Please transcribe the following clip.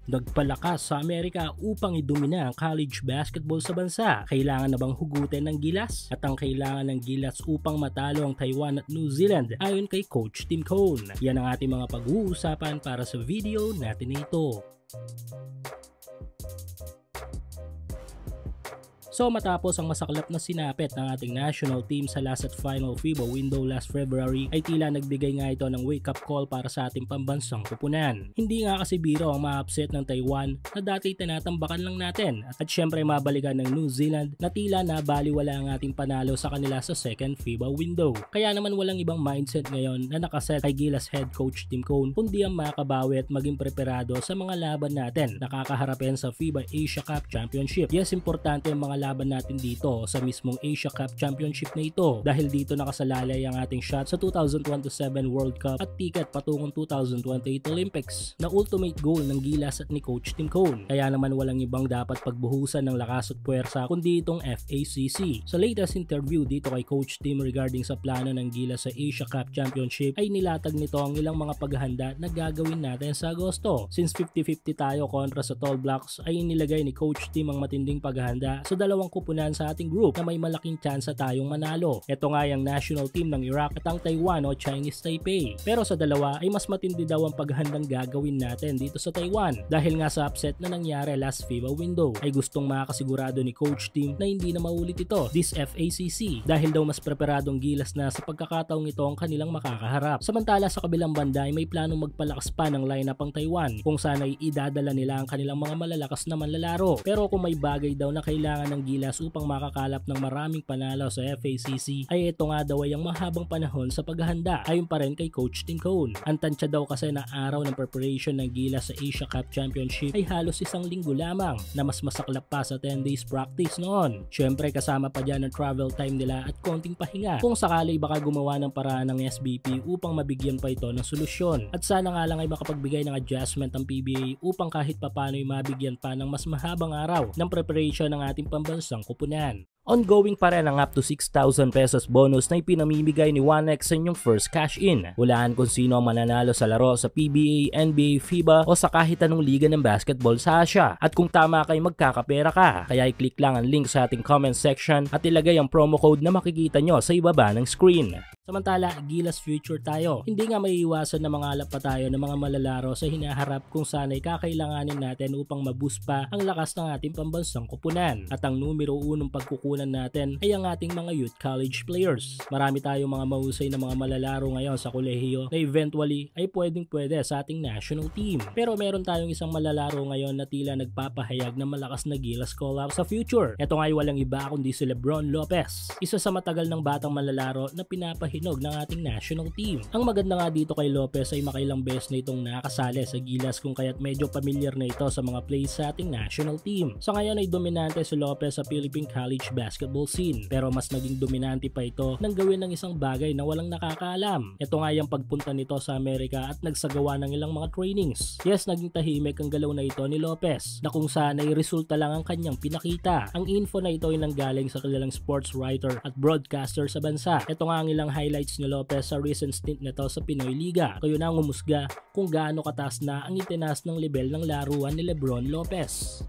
Nagpalakas sa Amerika upang idumina ang college basketball sa bansa. Kailangan na bang hugutin ng gilas? At ang kailangan ng gilas upang matalo ang Taiwan at New Zealand ayon kay Coach Tim Cone. Yan ang ating mga pag-uusapan para sa video natin na ito. So matapos ang masaklap na sinapit ng ating national team sa last at final FIBA window last February ay tila nagbigay nga ito ng wake up call para sa ating pambansang kupunan. Hindi nga kasi biro ang ma-upset ng Taiwan na dati tinatambakan lang natin at syempre mabalikan ng New Zealand na tila nabaliwala ang ating panalo sa kanila sa second FIBA window. Kaya naman walang ibang mindset ngayon na nakaset kay Gilas head coach Tim Cone kundi ang makabawi at maging preparado sa mga laban natin na kakaharapin sa FIBA Asia Cup Championship. Yes, importante ang mga laban natin dito sa mismong Asia Cup Championship na ito dahil dito nakasalalay ang ating shot sa 2027 World Cup at ticket patungong 2028 Olympics na ultimate goal ng Gilas at ni Coach Tim Cone. Kaya naman walang ibang dapat pagbuhusan ng lakas at puwersa kundi itong FACC. Sa latest interview dito kay Coach Tim regarding sa plano ng Gilas sa Asia Cup Championship ay nilatag nito ang ilang mga paghahanda na gagawin natin sa Agosto. Since 50-50 tayo kontra sa Tall Blacks ay inilagay ni Coach Tim ang matinding paghahanda sa dalawang kupunan sa ating group na may malaking tsansa tayong manalo. Ito nga yung national team ng Iraq at ang Taiwan o Chinese Taipei. Pero sa dalawa ay mas matindi daw ang paghandang gagawin natin dito sa Taiwan dahil nga sa upset na nangyari last FIBA window ay gustong makasigurado ni Coach Tim na hindi na maulit ito this FACC dahil daw mas preparadong Gilas na sa pagkakataong ito ang kanilang makakaharap. Samantala sa kabilang banda ay may planong magpalakas pa ng lineup ang Taiwan kung saan ay idadala nila ang kanilang mga malalakas na manlalaro. Pero kung may bagay daw na kailangan ng Gilas upang makakalap ng maraming panalo sa FACC ay ito nga daw ay ang mahabang panahon sa paghahanda ayon pa rin kay Coach Tim Cone. Ang tansya daw kasi na araw ng preparation ng Gilas sa Asia Cup Championship ay halos 1 linggo lamang na mas masaklap pa sa 10 days practice noon. Syempre kasama pa dyan ang travel time nila at konting pahinga kung sakali baka gumawa ng paraan ng SBP upang mabigyan pa ito ng solusyon. At sana nga lang ay makapagbigay ng adjustment ang PBA upang kahit papano ay mabigyan pa ng mas mahabang araw ng preparation ng ating pambansang kupunan. Ongoing pa rin ang up to 6,000 pesos bonus na ipinamimigay ni 1x sa inyong first cash-in. Hulaan kung sino ang mananalo sa laro sa PBA, NBA, FIBA o sa kahit anong liga ng basketball sa Asia. At kung tama kay magkakapera ka, kaya i-click lang ang link sa ating comment section at ilagay ang promo code na makikita nyo sa ibaba ng screen. Samantala, Gilas future tayo. Hindi nga maiiwasan na mangalap pa tayo ng mga malalaro sa hinaharap kung saan ay kakailanganin natin upang maboost pa ang lakas ng ating pambansang kupunan. At ang numero 1 pagkukunan natin ay ang ating mga youth college players. Marami tayong mga mahusay na mga malalaro ngayon sa kolehiyo na eventually ay pwede sa ating national team. Pero meron tayong isang malalaro ngayon na tila nagpapahayag na malakas na Gilas call-up sa future. Ito nga ay walang iba kundi si Lebron Lopez. Isa sa matagal ng batang malalaro na pinapahinog ng ating national team. Ang maganda nga dito kay Lopez ay makailang beses na itong nakasali sa Gilas kung kaya't medyo familiar na ito sa mga plays sa ating national team. Sa ngayon ay dominante si Lopez sa Philippine college basketball scene pero mas naging dominante pa ito nang gawin ng isang bagay na walang nakakaalam. Ito nga yung pagpunta nito sa Amerika at nagsagawa ng ilang mga trainings. Yes, naging tahimik ang galaw na ito ni Lopez na kung saan ay resulta lang ang kanyang pinakita. Ang info na ito ay nanggaling sa kilalang sports writer at broadcaster sa bansa. Ito nga ang ilang highlights ni Lopez sa recent stint nito sa Pinoy Liga. Kayo na ang humusga kung gaano kataas na ang itinaas ng level ng laruan ni Lebron Lopez.